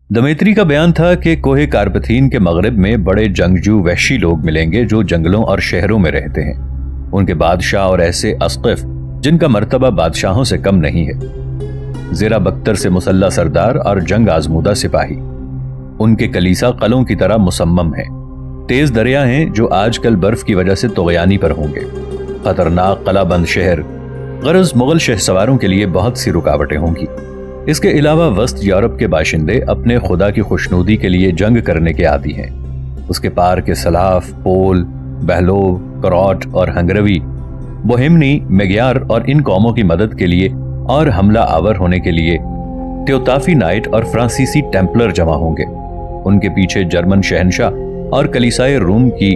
दमेत्री का बयान था कि कोहे कारपथीन के मगरिब में बड़े जंगजू वहशी लोग मिलेंगे जो जंगलों और शहरों में रहते हैं। उनके बादशाह और ऐसे अस्क़िफ़ जिनका मर्तबा बादशाहों से कम नहीं है, ज़ेरा बख्तर से मुसल्ला सरदार और जंग आजमूदा सिपाही। उनके कलीसा कलों की तरह मुसम्मम हैं, तेज दरिया हैं जो आजकल बर्फ की वजह से तुग़यानी पर होंगे। खतरनाक कलाबंद शहर, गरज मुगल शहसवारों के लिए बहुत सी रुकावटें होंगी। इसके अलावा वस्त यूरोप के बाशिंदे अपने खुदा की खुशनुदी के लिए जंग करने के आदी हैं। उसके पार के सलाफ, पोल, बहलोव, करौट और हंगरवी, बोहेमनी, मेग्यार और इन कौमों की मदद के लिए और हमला आवर होने के लिए त्योताफी नाइट और फ्रांसीसी टेम्पलर जमा होंगे। उनके पीछे जर्मन शहनशाह और कलीसाए रूम की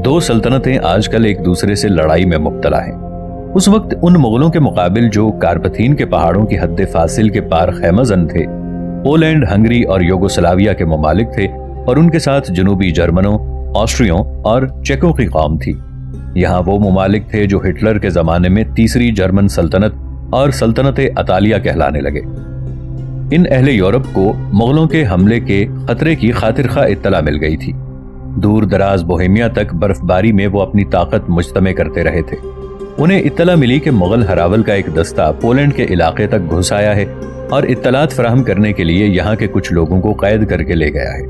दो सल्तनतें आजकल एक दूसरे से लड़ाई में मुब्तला हैं। उस वक्त उन मुगलों के मुकाबिल जो कारपथीन के पहाड़ों की हद फासिल के पार खैमजन थे, पोलैंड, हंगरी और यूगोस्लाविया के ममालिक थे और उनके साथ जनूबी जर्मनों, ऑस्ट्रियों और चेकों की कौम थी। यहाँ वो ममालिक थे जो हिटलर के जमाने में तीसरी जर्मन सल्तनत और सल्तनत अतालिया कहलाने लगे। इन अहले यूरोप को मुगलों के हमले के खतरे की खातिरखा इत्तला मिल गई थी। दूर दराज बोहेमिया तक बर्फबारी में वो अपनी ताकत मुजतमे करते रहे थे। उन्हें इत्तला मिली कि मुगल हरावल का एक दस्ता पोलैंड के इलाके तक घुस आया है और इत्तलात फराहम करने के लिए यहाँ के कुछ लोगों को कैद करके ले गया है।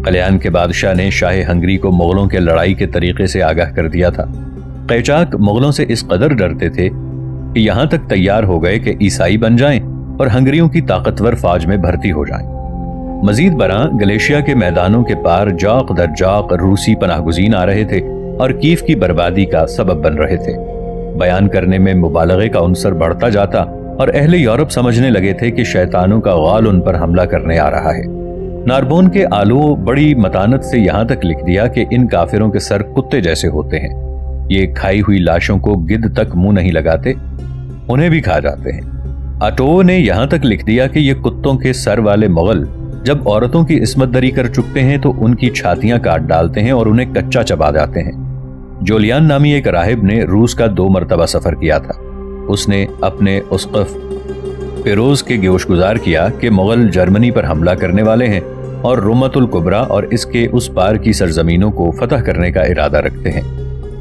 कल्याण के बादशाह ने शाह हंगरी को मुगलों के लड़ाई के तरीके से आगाह कर दिया था। कैचाक मुगलों से इस कदर डरते थे कि यहाँ तक तैयार हो गए कि ईसाई बन जाएं और हंगरियों की ताकतवर फौज में भर्ती हो जाएं। मजीद बरां गलेशिया के मैदानों के पार जौक दर जौक रूसी पनाहगुजीन आ रहे थे और कीफ की बर्बादी का सबब बन रहे थे। बयान करने में मुबालगे का उनसर बढ़ता जाता और अहले यूरोप समझने लगे थे कि शैतानों का गाल उन पर हमला करने आ रहा है। नारबोन के आलू बड़ी मतानत से यहाँ तक लिख दिया कि इन काफिरों के सर कुत्ते जैसे होते हैं, ये खाई हुई लाशों को गिद्ध तक मुंह नहीं लगाते, उन्हें भी खा जाते हैं। आटो ने यहाँ तक लिख दिया कि ये कुत्तों के सर वाले मुगल जब औरतों की इस्मत दरी कर चुकते हैं तो उनकी छातियां काट डालते हैं और उन्हें कच्चा चबा जाते हैं। जोलियान नामी एक राहिब ने रूस का 2 मरतबा सफर किया था। उसने अपने उस्क़फ़ फिरोज के गोशगुजार किया कि मुगल जर्मनी पर हमला करने वाले हैं और रोमतुल कुबरा और इसके उस पार की सरजमीनों को फतह करने का इरादा रखते हैं।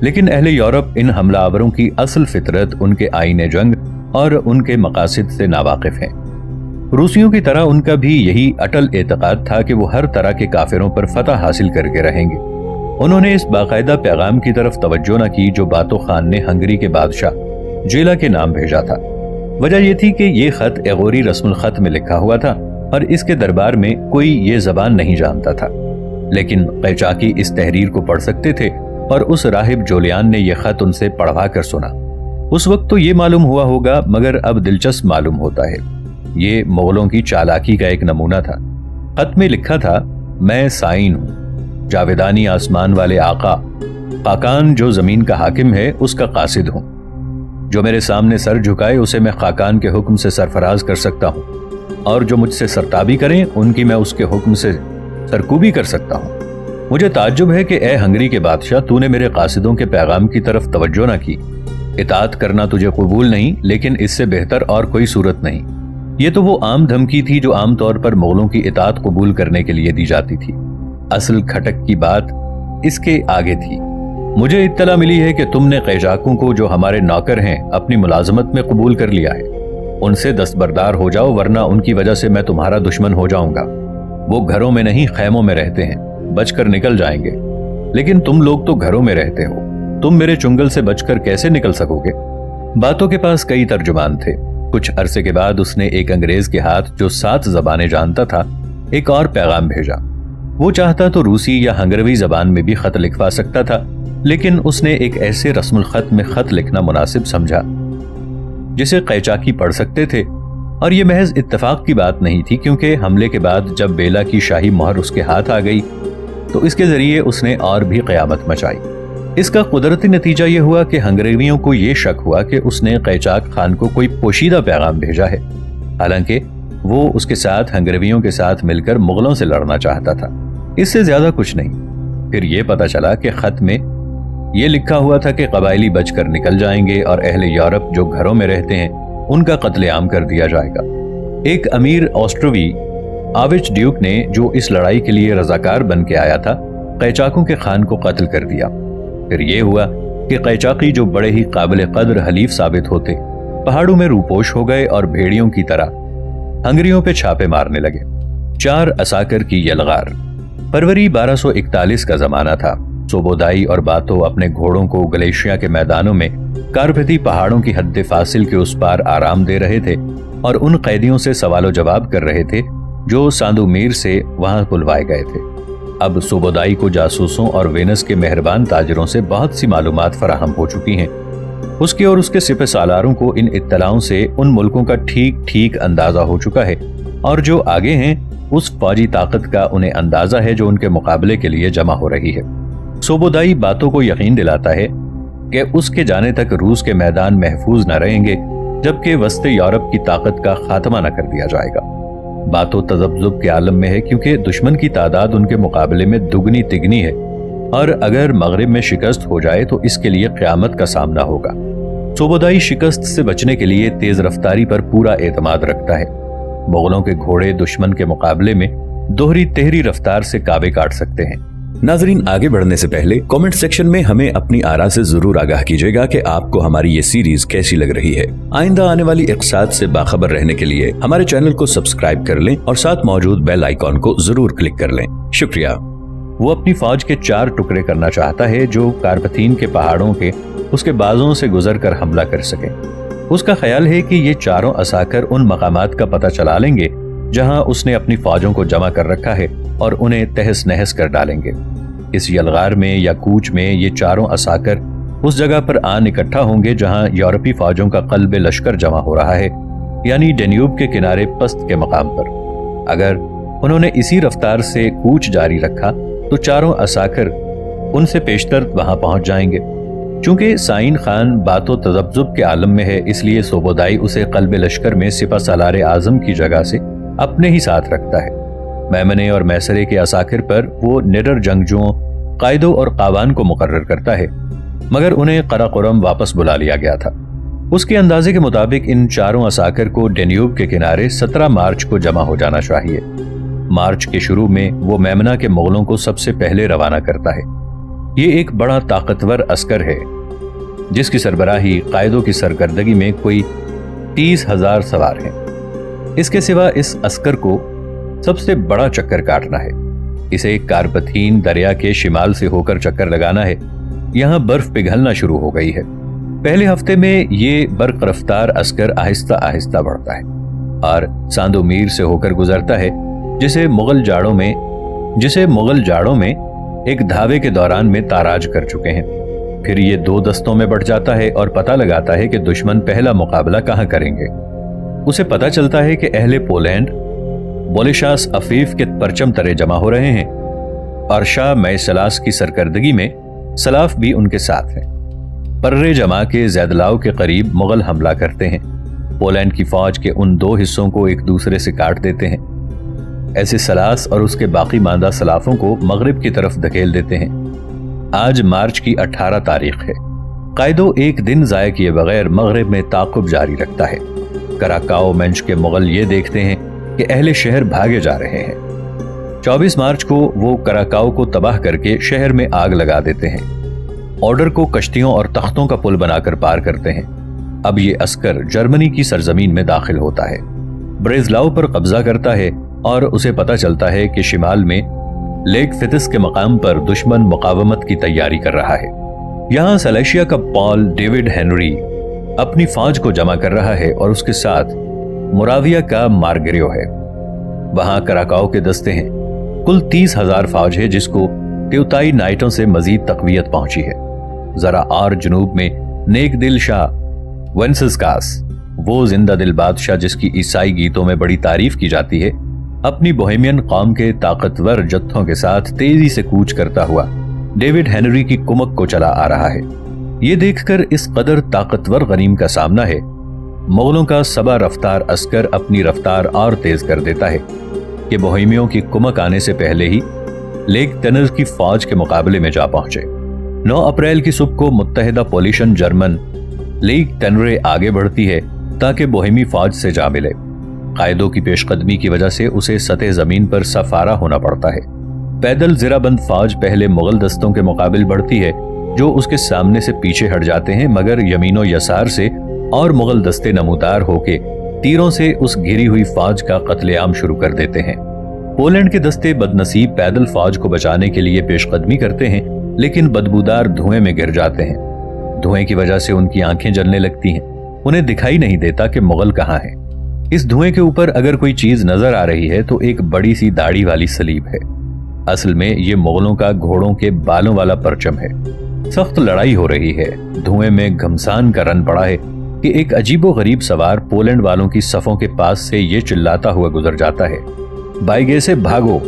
लेकिन अहले यूरोप इन हमलावरों की असल फितरत, उनके आईने जंग और उनके मकासिद से नावाकिफ हैं। रूसियों की तरह उनका भी यही अटल एतकाद था कि वो हर तरह के काफिरों पर फतह हासिल करके रहेंगे। उन्होंने इस बाकायदा पैगाम की तरफ तवज्जो न की जो बातो खान ने हंगरी के बादशाह जेला के नाम भेजा था। वजह यह थी कि ये खत एगोरी रस्मुल खत में लिखा हुआ था और इसके दरबार में कोई ये जबान नहीं जानता था। लेकिन कैचाकी इस तहरीर को पढ़ सकते थे और उस राहिब जोलियान ने यह खत उनसे पढ़वा कर सुना। उस वक्त तो ये मालूम हुआ होगा, मगर अब दिलचस्प मालूम होता है। ये मुगलों की चालाकी का एक नमूना था। खत में लिखा था, मैं साइन हूँ, जावेदानी आसमान वाले आका, खाकान जो जमीन का हाकिम है उसका कासिद हूँ। जो मेरे सामने सर झुकाए उसे मैं खाकान के हुक्म से सरफराज कर सकता हूँ और जो मुझसे सरताबी करें उनकी मैं उसके हुक्म से सरकूबी कर सकता हूँ। मुझे ताज्जुब है कि ए हंगरी के बादशाह, तूने मेरे कासिदों के पैगाम की तरफ तवज्जो न की। इताअत करना तुझे कबूल नहीं, लेकिन इससे बेहतर और कोई सूरत नहीं। ये तो वो आम धमकी थी जो आम तौर पर मुगलों की इताअत कबूल करने के लिए दी जाती थी। असल खटक की बात इसके आगे थी। मुझे इत्तला मिली है कि तुमने कैचाकों को, जो हमारे नौकर हैं, अपनी मुलाजमत में कबूल कर लिया है। उनसे दस्तबरदार हो जाओ, वरना उनकी वजह से मैं तुम्हारा दुश्मन हो जाऊंगा। वो घरों में नहीं खैमों में रहते हैं, बचकर निकल जाएंगे। लेकिन तुम लोग तो घरों में रहते हो, तुम मेरे चुंगल से बचकर कैसे निकल सकोगे? बातों के पास कई तर्जुमान थे। कुछ अरसे के बाद उसने एक अंग्रेज के हाथ, जो 7 जबानें जानता था, एक और पैगाम भेजा। वो चाहता तो रूसी या हंगरवी जबान में भी खत लिखवा सकता था, लेकिन उसने एक ऐसे रस्मुल खत में खत लिखना मुनासिब समझा जिसे कैचाकी पढ़ सकते थे। और ये महज इत्तेफाक की बात नहीं थी, क्योंकि हमले के बाद जब बेला की शाही मोहर उसके हाथ आ गई तो इसके जरिए उसने और भी क़यामत मचाई। इसका कुदरती नतीजा ये हुआ कि हंगरेवियों को ये शक हुआ कि उसने कैचाक खान को कोई पोशीदा पैगाम भेजा है, हालांकि वो उसके साथ हंगरेवियों के साथ मिलकर मुगलों से लड़ना चाहता था। इससे ज्यादा कुछ नहीं। फिर ये पता चला कि खत में ये लिखा हुआ था कि कबायली बचकर निकल जाएंगे और अहले यूरोप जो घरों में रहते हैं उनका कत्लेआम कर दिया जाएगा। एक अमीर ऑस्ट्रोवी आविच ड्यूक ने, जो इस लड़ाई के लिए रजाकार बन के आया था, कैचाकों के खान को कत्ल कर दिया। फिर ये हुआ कि कैचाकी, जो बड़े ही काबिल कदर हलीफ साबित होते, पहाड़ों में रूपोश हो गए और भेड़ियों की तरह हंगरियों पे छापे मारने लगे। 4 असाकर की यलगार। फरवरी 1241 का जमाना था। सोबोदाई और बातो अपने घोड़ों को गलेशिया के मैदानों में कारपथी पहाड़ों की हद फासिल के उस पार आराम दे रहे थे और उन कैदियों से सवालो जवाब कर रहे थे जो सांदुमीर से वहां बुलवाए गए थे। अब सोबोदाई को जासूसों और वेनस के मेहरबान ताजरों से बहुत सी मालूमात फराहम हो चुकी हैं। उसके और उसके सिपह सालारों को इन इत्तलाओं से उन मुल्कों का ठीक ठीक अंदाजा हो चुका है, और जो आगे हैं उस फौजी ताकत का उन्हें अंदाजा है जो उनके मुकाबले के लिए जमा हो रही है। सोबोदाई बातों को यकीन दिलाता है कि उसके जाने तक रूस के मैदान महफूज न रहेंगे जबकि वस्ते यूरोप की ताकत का खात्मा न कर दिया जाएगा। बातों तजब्जुब के आलम में है क्योंकि दुश्मन की तादाद उनके मुकाबले में दुगनी तिगनी है, और अगर मगरिब में शिकस्त हो जाए तो इसके लिए क़यामत का सामना होगा। सोबोदाई शिकस्त से बचने के लिए तेज रफ्तारी पर पूरा एतमाद रखता है। मुगलों के घोड़े दुश्मन के मुकाबले में दोहरी तेहरी रफ्तार से काबे काट सकते हैं। नाजरीन, आगे बढ़ने से पहले कमेंट सेक्शन में हमें अपनी आरा से जरूर आगाह कीजिएगा कि आपको हमारी ये सीरीज कैसी लग रही है। आइंदा आने वाली इक़्तिसाद से बाखबर रहने के लिए हमारे चैनल को सब्सक्राइब कर लें और साथ मौजूद बेल आइकॉन को जरूर क्लिक कर लें। शुक्रिया। वो अपनी फौज के 4 टुकड़े करना चाहता है जो कारपथीन के पहाड़ों के उसके बाजों से गुजर कर हमला कर सके। उसका ख्याल है कि ये चारों असाकर उन मकामात का पता चला लेंगे जहां उसने अपनी फौजों को जमा कर रखा है और उन्हें तहस नहस कर डालेंगे। इस यलगार में या कूच में ये चारों असाकर उस जगह पर आन इकट्ठा होंगे जहां यूरोपी फौजों का कल्बे लश्कर जमा हो रहा है, यानी डेन्यूब के किनारे पस्त के मकाम पर। अगर उन्होंने इसी रफ्तार से कूच जारी रखा तो चारों असाकर उनसे पेशतर वहां पहुंच जाएंगे। चूंकि साइन खान बातो तजब्जुब के आलम में है, इसलिए सोबोदाई उसे कल्बे लश्कर में सिपा सालार आजम की जगह से अपने ही साथ रखता है। मैमने और मैसरे के असाकिर पर वो निडर जंगजुओं, कायदों और कावान को मुकर्रर करता है, मगर उन्हें कराकोरम वापस बुला लिया गया था। उसके अंदाजे के मुताबिक इन चारों असाकिर को डेन्यूब के किनारे 17 मार्च को जमा हो जाना चाहिए। मार्च के शुरू में वो मेमना के मुगलों को सबसे पहले रवाना करता है। ये एक बड़ा ताकतवर अस्कर है जिसकी सरबराही कायदों की सरकर्दगी में कोई 30,000 सवार हैं। इसके सिवा इस अस्कर को सबसे बड़ा चक्कर काटना है। इसे कारपथीन दरिया के शिमाल से होकर चक्कर लगाना है। यहाँ बर्फ पिघलना शुरू हो गई है। पहले हफ्ते में ये बर्क रफ्तार अस्कर आहिस्ता आहिस्ता बढ़ता है और सांदुमीर से होकर गुजरता है, जिसे मुगल जाड़ों में एक धावे के दौरान में ताराज कर चुके हैं। फिर ये 2 दस्तों में बढ़ जाता है और पता लगाता है कि दुश्मन पहला मुकाबला कहां करेंगे। उसे पता चलता है कि अहले पोलैंड बोलिशास अफीफ के परचम तरे जमा हो रहे हैं और शाह मैसलास की सरकर्दगी में सलाफ भी उनके साथ हैं। पर्रे जमा के ज़ैदलाव के करीब मुगल हमला करते हैं। पोलैंड की फौज के उन 2 हिस्सों को एक दूसरे से काट देते हैं। ऐसे सलास और उसके बाकी मांदा सलाफों को मगरिब की तरफ धकेल देते हैं। आज मार्च की 18 तारीख है। कायदो एक दिन ज़ाया किए बगैर मगरिब में ताक़ुब जारी रखता है। कराकाओ मंच के मुगल ये देखते हैं कि अहले शहर भागे जा रहे हैं। 24 मार्च को वो कराकाओ को तबाह करके शहर में आग लगा देते हैं। ऑर्डर को कश्तियों और तख्तों का पुल बनाकर पार करते हैं। अब ये अस्कर जर्मनी की सरजमीन में दाखिल होता है, ब्रेज़लाव पर कब्जा करता है और उसे पता चलता है कि शिमाल में लेक फितिस के मकाम पर दुश्मन मुकावमत की तैयारी कर रहा है। यहाँ सलेशिया का पॉल डेविड हेनरी अपनी फौज को जमा कर रहा है और उसके साथ मोराविया का मार्गरियो है। वहां कराकाओ के दस्ते हैं। कुल 30,000 फौज है जिसको त्यूताई नाइटों से मजीद तकवीयत पहुंची है। जरा और जुनूब में नेक दिल शाह वेंसेस्लास, वो जिंदा दिल बादशाह जिसकी ईसाई गीतों में बड़ी तारीफ की जाती है, अपनी बोहेमियन कौम के ताकतवर जत्थों के साथ तेजी से कूच करता हुआ डेविड हेनरी की कुमक को चला आ रहा है। ये देखकर इस कदर ताकतवर गनीम का सामना है, मुगलों का सबा रफ्तार अस्कर अपनी रफ्तार और तेज कर देता है कि बोहेमियों की कुमक आने से पहले ही लेक टेनर की फौज के मुकाबले में जा पहुंचे। 9 अप्रैल की सुबह को मुत्तहिदा पोलिशन जर्मन लेक टेनरे आगे बढ़ती है ताकि बोहेमी फौज से जा मिले। कायदों की पेशकदमी की वजह से उसे सतह जमीन पर सफारा होना पड़ता है। पैदल ज़िराबंद फौज पहले मुगल दस्तों के मुकाबिल बढ़ती है, जो उसके सामने से पीछे हट जाते हैं, मगर यमीनो यसार से और मुगल दस्ते नमूदार होके तीरों से उस घिरी हुई फौज का कत्लेआम शुरू कर देते हैं। पोलैंड के दस्ते बदनसीब पैदल फौज को बचाने के लिए पेशकदमी करते हैं, लेकिन बदबूदार धुएं में गिर जाते हैं। धुएं की वजह से उनकी आंखें जलने लगती हैं। उन्हें दिखाई नहीं देता कि मुगल कहाँ हैं। इस धुएं के ऊपर अगर कोई चीज नजर आ रही है तो एक बड़ी सी दाढ़ी वाली सलीब है। असल में ये मुगलों का घोड़ों के बालों वाला परचम है। सख्त लड़ाई हो रही है। धुएं में घमसान का रन पड़ा है कि एक अजीबो गरीब सवार पोलैंड वालों की सफों के पास से ये चिल्लाता हुआ गुजर जाता है, बाइगे से भागो।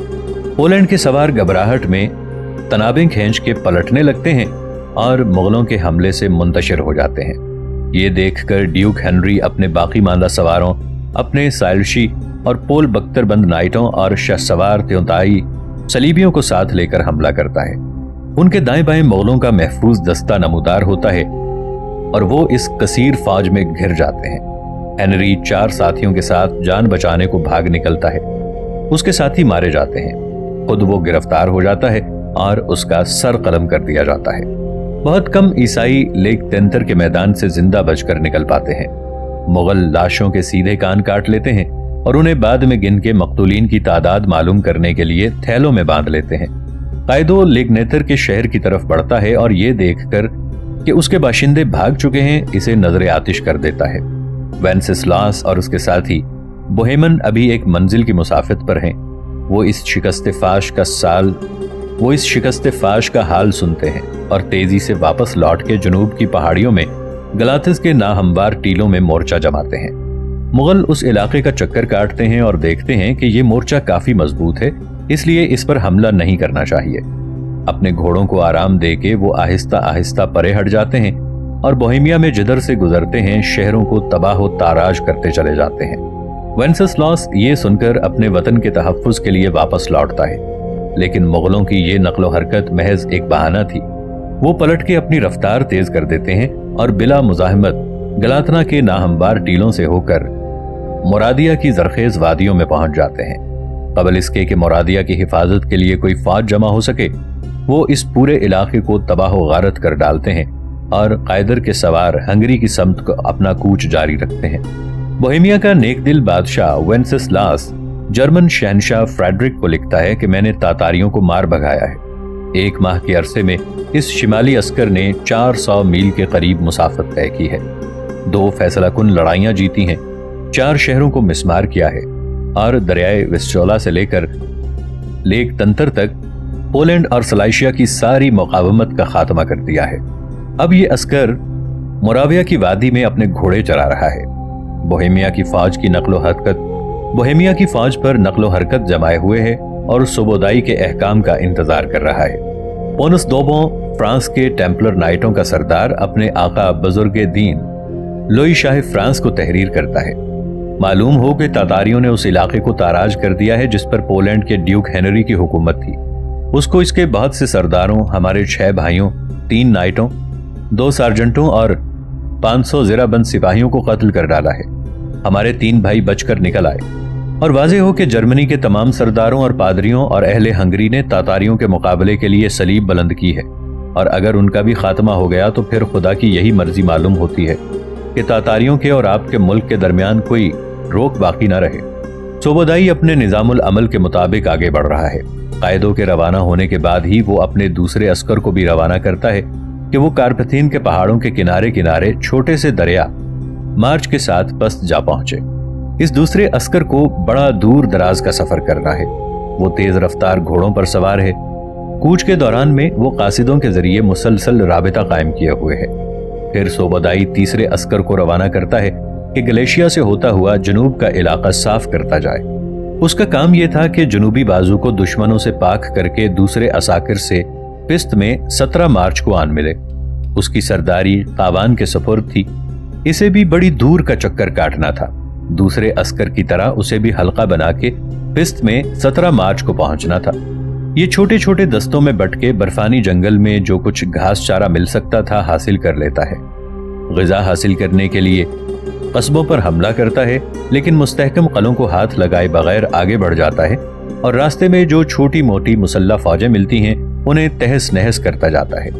पोलैंड के सवार घबराहट में तनाबें खींच के पलटने लगते हैं और मुगलों के हमले से मुंतशिर हो जाते हैं। ये देखकर ड्यूक हेनरी अपने बाकी मांदा सवारों, अपने साइलशी और पोल बख्तरबंद नाइटों और शहसवार त्योताई सलीबियों को साथ लेकर हमला करता है। उनके दाएं बाएं मुगलों का महफूज दस्ता नमूदार होता है और वो इस कसीर फौज में घिर जाते हैं। हेनरी 4 साथियों के साथ जान बचाने को भाग निकलता है। उसके साथी मारे जाते हैं। खुद वो गिरफ्तार हो जाता है और उसका सर कलम कर दिया जाता है। बहुत कम ईसाई लेक तेंतर के मैदान से जिंदा बचकर निकल पाते हैं। मुगल लाशों के सीधे कान काट लेते हैं और उन्हें बाद में गिन के मकतूलीन की तादाद मालूम करने के लिए थैलों में बांध लेते हैं। कायदो लेगनेतर के शहर की तरफ बढ़ता है और ये देखकर कि उसके बाशिंदे भाग चुके हैं, इसे नजरे आतिश कर देता है। वेंसेस्लास और उसके साथी बोहेमन अभी एक मंजिल की मुसाफित पर हैं। वो इस शिकस्त फाश का हाल सुनते हैं और तेजी से वापस लौट के जनूब की पहाड़ियों में गलाथिस के नाहमवार टीलों में मोर्चा जमाते हैं। मुगल उस इलाके का चक्कर काटते हैं और देखते हैं कि ये मोर्चा काफी मजबूत है, इसलिए इस पर हमला नहीं करना चाहिए। अपने घोड़ों को आराम देके वो आहिस्ता आहिस्ता परे हट जाते हैं और बोहेमिया में जिधर से गुजरते हैं शहरों को तबाह ताराज करते चले जाते हैं। वेंसेस्लास ये सुनकर अपने वतन के तहफ्फुज के लिए वापस लौटता है, लेकिन मुगलों की ये नक्लो हरकत महज एक बहाना थी। वो पलट के अपनी रफ्तार तेज कर देते हैं और बिला मुजाहिमत गलातना के नाहमवार टीलों से होकर मुरादिया की जरखेज वादियों में पहुंच जाते हैं। कबल इसके कि मुरादिया की हिफाजत के लिए कोई फौज जमा हो सके, वो इस पूरे इलाके को तबाह गारत कर डालते हैं और कायदर के सवार हंगरी की समत को अपना कूच जारी रखते हैं। बोहेमिया का नेकदिल बादशाह वेंसेस्लास जर्मन शहनशाह फ्रेडरिक को लिखता है कि मैंने तातारियों को मार भगाया है। 1 माह के अरसे में इस शिमाली अस्कर ने 400 मील के करीब मुसाफत तय की है, 2 फैसलाकुन लड़ाइयां जीती हैं, 4 शहरों को मिसमार किया है और दरियाए विस्चोला से लेकर लेक तंतर तक पोलैंड और सलाइशिया की सारी मुकावमत का खात्मा कर दिया है। अब ये अस्कर मोराविया की वादी में अपने घोड़े चला रहा है। बोहेमिया की फौज पर नकलो हरकत जमाए हुए है और सुबोदाई के अहकाम का इंतजार कर रहा है। पोनस दोबों फ्रांस के टेम्पलर नाइटों का सरदार अपने आका बुजुर्गे दीन लोई शाह फ्रांस को तहरीर करता है। मालूम हो कि तातारियों ने उस इलाके को ताराज कर दिया है जिस पर पोलैंड के ड्यूक हेनरी की हुकूमत थी। उसको इसके बहुत से सरदारों, हमारे 6 भाइयों, 3 नाइटों, 2 सार्जेंटों और 500 ज़िराबंद सिपाहियों को कत्ल कर डाला है। हमारे 3 भाई बचकर निकल आए और वाज़े हो कि जर्मनी के तमाम सरदारों और पादरियों और अहले हंगरी ने तातारियों के मुकाबले के लिए सलीब बुलंद की है और अगर उनका भी खात्मा हो गया तो फिर खुदा की यही मर्जी मालूम होती है कि तातारियों के और आपके मुल्क के दरमियान कोई रोक बाकी न रहे। सोबोदाई अपने निजामुल अमल के मुताबिक आगे बढ़ रहा है। कायदों के रवाना होने के बाद ही वो अपने दूसरे अस्कर को भी रवाना करता है कि वो कारपथीन के पहाड़ों के किनारे किनारे छोटे से दरिया मार्च के साथ पस्त जा पहुंचे। इस दूसरे अस्कर को बड़ा दूर दराज का सफर करना है। वो तेज रफ्तार घोड़ों पर सवार है। कूच के दौरान में वो कासिदों के जरिए मुसलसल राबिता कायम किए हुए है। फिर सोबोदाई तीसरे अस्कर को रवाना करता है कि गलेशिया से होता हुआ जनूब का इलाका साफ करता जाए। उसका काम यह था कि जनूबी बाजू को दुश्मनों से पाक करके दूसरे असाकिर से पिस्त में 17 मार्च को आन मिले। उसकी सरदारी कावान के सपुर्द थी। इसे भी बड़ी दूर का चक्कर काटना था। दूसरे अस्कर की तरह उसे भी हल्का बना के पिस्त में 17 मार्च को पहुंचना था। ये छोटे छोटे दस्तों में बट के बर्फानी जंगल में जो कुछ घास चारा मिल सकता था हासिल कर लेता है। ग़िज़ा हासिल करने के लिए कस्बों पर हमला करता है, लेकिन मुस्तहकम कलों को हाथ लगाए बगैर आगे बढ़ जाता है और रास्ते में जो छोटी मोटी मुसल्लह फौजें मिलती हैं उन्हें तहस नहस करता जाता है।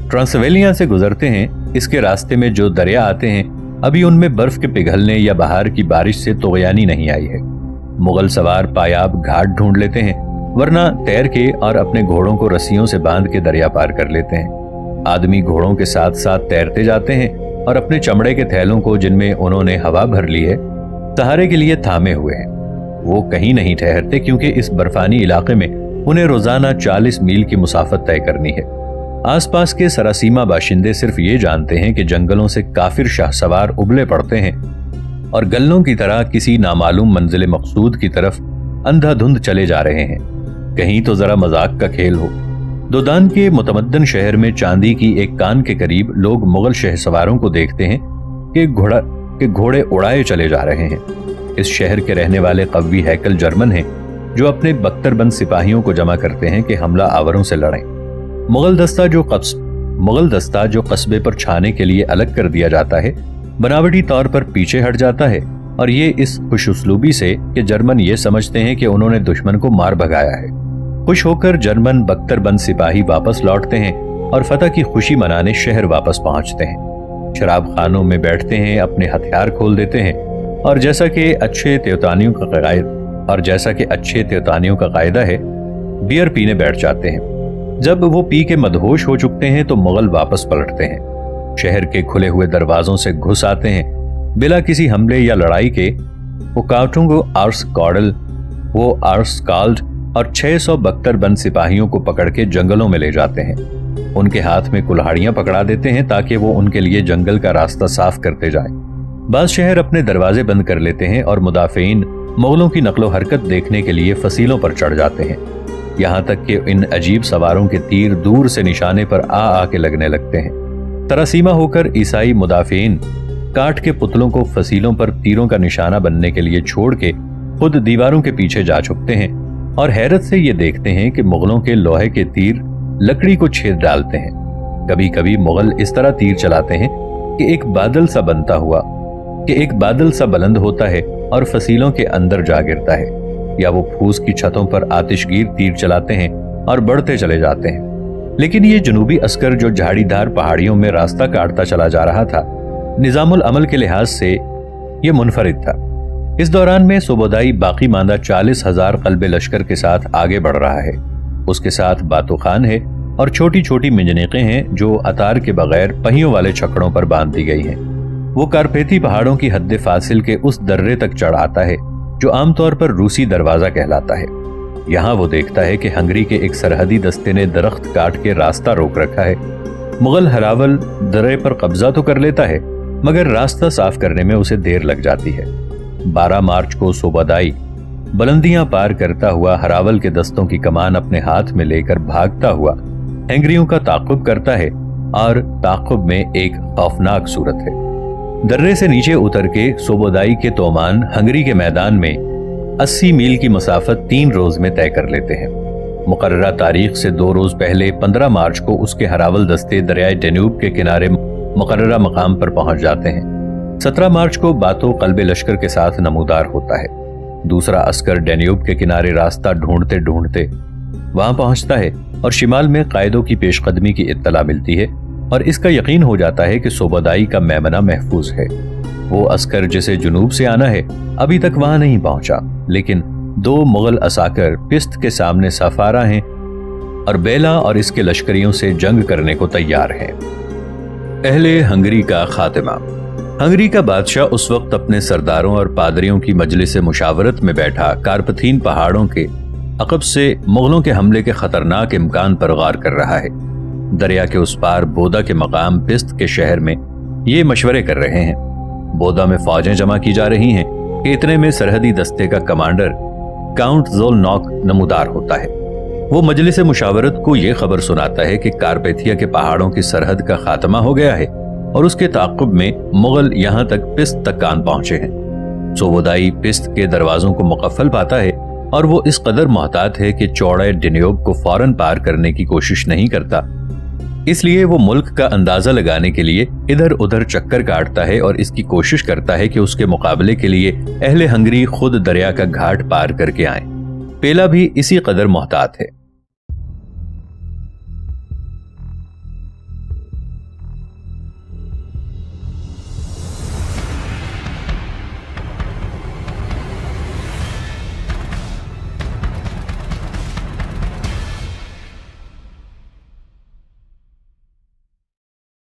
ट्रांसवेलिया से गुजरते हैं। इसके रास्ते में जो दरिया आते हैं अभी उनमें बर्फ के पिघलने या बाहर की बारिश से तोगयानी नहीं आई है। मुगल सवार पायाब घाट ढूंढ लेते हैं, वरना तैर के और अपने घोड़ों को रस्सियों से बांध के दरिया पार कर लेते हैं। आदमी घोड़ों के साथ साथ तैरते जाते हैं और अपने चमड़े के थैलों को, जिनमें उन्होंने हवा भर ली है, सहारे के लिए थामे हुए हैं। वो कहीं नहीं ठहरते क्योंकि इस बर्फानी इलाके में उन्हें रोजाना 40 मील की मुसाफत तय करनी है। आसपास के सरासीमा बाशिंदे सिर्फ ये जानते हैं कि जंगलों से काफिर शाहसवार उबले पड़ते हैं और गल्लों की तरह किसी नामालूम मंजिल मकसूद की तरफ अंधाधुंध चले जा रहे हैं। कहीं तो जरा मजाक का खेल हो। दोदान के मुतमद्दन शहर में चांदी की एक कान के करीब लोग मुगल शहसवारों को देखते हैं कि घोड़े उड़ाए चले जा रहे हैं। इस शहर के रहने वाले कव्वी हैकल जर्मन हैं, जो अपने बख्तरबंद सिपाहियों को जमा करते हैं कि हमला आवरों से लड़ें। मुगल दस्ता जो कस्बे पर छाने के लिए अलग कर दिया जाता है, बनावटी तौर पर पीछे हट जाता है, और ये इस खुशउस्लूबी से कि जर्मन ये समझते हैं कि उन्होंने दुश्मन को मार भगाया है। खुश होकर जर्मन बख्तरबंद सिपाही वापस लौटते हैं और फतह की खुशी मनाने शहर वापस पहुंचते हैं। शराब खानों में बैठते हैं, अपने हथियार खोल देते हैं और जैसा कि अच्छे त्योतानियों का कायदा है, बियर पीने बैठ जाते हैं। जब वो पी के मदहोश हो चुकते हैं तो मुगल वापस पलटते हैं। शहर के खुले हुए दरवाजों से घुस आते हैं। बिना किसी हमले या लड़ाई के वो काउटुंगो आर्सकाल्ड और 600 बख्तरबंद सिपाहियों को पकड़ के जंगलों में ले जाते हैं। उनके हाथ में कुल्हाड़ियां पकड़ा देते हैं ताकि वो उनके लिए जंगल का रास्ता साफ करते जाएं। बाज़ शहर अपने दरवाजे बंद कर लेते हैं और मुदाफिन मुगलों की नकलो हरकत देखने के लिए फसीलों पर चढ़ जाते हैं। यहाँ तक कि इन अजीब सवारों के तीर दूर से निशाने पर आके लगने लगते हैं। तरासीमा होकर ईसाई मुदाफिन काठ के पुतलों को फसीलों पर तीरों का निशाना बनने के लिए छोड़ के खुद दीवारों के पीछे जा छुपते हैं और हैरत से ये देखते हैं कि मुगलों के लोहे के तीर लकड़ी को छेद डालते हैं। कभी कभी मुगल इस तरह तीर चलाते हैं कि एक बादल सा बुलंद होता है और फसीलों के अंदर जा गिरता है, या वो फूस की छतों पर आतिशगीर तीर चलाते हैं और बढ़ते चले जाते हैं। लेकिन ये जनूबी अस्कर जो झाड़ीदार पहाड़ियों में रास्ता काटता चला जा रहा था, निजामुल अमल के लिहाज से ये मुनफरिद था। इस दौरान में सोबोदाई बाकी मांदा 40,000 कल्बे लश्कर के साथ आगे बढ़ रहा है। उसके साथ बातो खान है और छोटी छोटी मिंजनीकें हैं जो अतार के बगैर पहियों वाले छकड़ों पर बांध दी गई हैं। वो कारपेथी पहाड़ों की हद फासिल के उस दर्रे तक चढ़ आता है जो आमतौर पर रूसी दरवाजा कहलाता है। यहाँ वो देखता है कि हंगरी के एक सरहदी दस्ते ने दरख्त काट के रास्ता रोक रखा है। मुगल हरावल दर्रे पर कब्जा तो कर लेता है, मगर रास्ता साफ करने में उसे देर लग जाती है। 12 मार्च को सोबोदाई बुलंदियां पार करता हुआ हरावल के दस्तों की कमान अपने हाथ में लेकर भागता हुआ हंगरियों का ताक़ुब करता है, और ताक़ुब में एक खौफनाक सूरत है। दर्रे से नीचे उतर के सोबोदाई के तोमान हंगरी के मैदान में 80 मील की मसाफत 3 रोज में तय कर लेते हैं। मुकर्ररा तारीख से 2 रोज पहले 15 मार्च को उसके हरावल दस्ते दरियाए डेन्यूब के किनारे मुकर्ररा मकाम पर पहुंच जाते हैं। 17 मार्च को बातो कल्बे लश्कर के साथ नमूदार होता है। दूसरा अस्कर डेन्यूब के किनारे रास्ता ढूंढते ढूंढते वहां पहुंचता है और शिमाल में कायदों की पेशकदमी की इत्तला मिलती है और इसका यकीन हो जाता है कि सोबोदाई का मैमना महफूज है। वो अस्कर जिसे जुनूब से आना है अभी तक वहां नहीं पहुंचा, लेकिन 2 मुगल असाकर पिस्त के सामने सफारा हैं और बेला और इसके लश्करियों से जंग करने को तैयार हैं। पहले हंगरी का खात्मा। हंगरी का बादशाह उस वक्त अपने सरदारों और पादरियों की मजलिस मुशावरत में बैठा कारपथीन पहाड़ों के अकब से मुगलों के हमले के खतरनाक इम्कान पर गौर कर रहा है। दरिया के उस पार बोदा के मकाम पिस्त के शहर में ये मशवरे कर रहे हैं। बोदा में फौजें जमा की जा रही हैं कि इतने में सरहदी दस्ते का कमांडर काउंट ज़ोलनॉक नमूदार होता है। वो मजलिस मुशावरत को ये खबर सुनाता है कि कारपेथिया के पहाड़ों की सरहद का खात्मा हो गया है और उसके ताक़ुब में मुगल यहाँ तक पिस्त तक कान पहुंचे हैं। सोबोदाई पिस्त के दरवाजों को मुकफ्फल पाता है और वो इस कदर मोहतात है कि चौड़े डेन्यूब को फौरन पार करने की कोशिश नहीं करता, इसलिए वो मुल्क का अंदाजा लगाने के लिए इधर उधर चक्कर काटता है और इसकी कोशिश करता है कि उसके मुकाबले के लिए अहले हंगरी खुद दरिया का घाट पार करके आएं। पेला भी इसी कदर मोहतात है।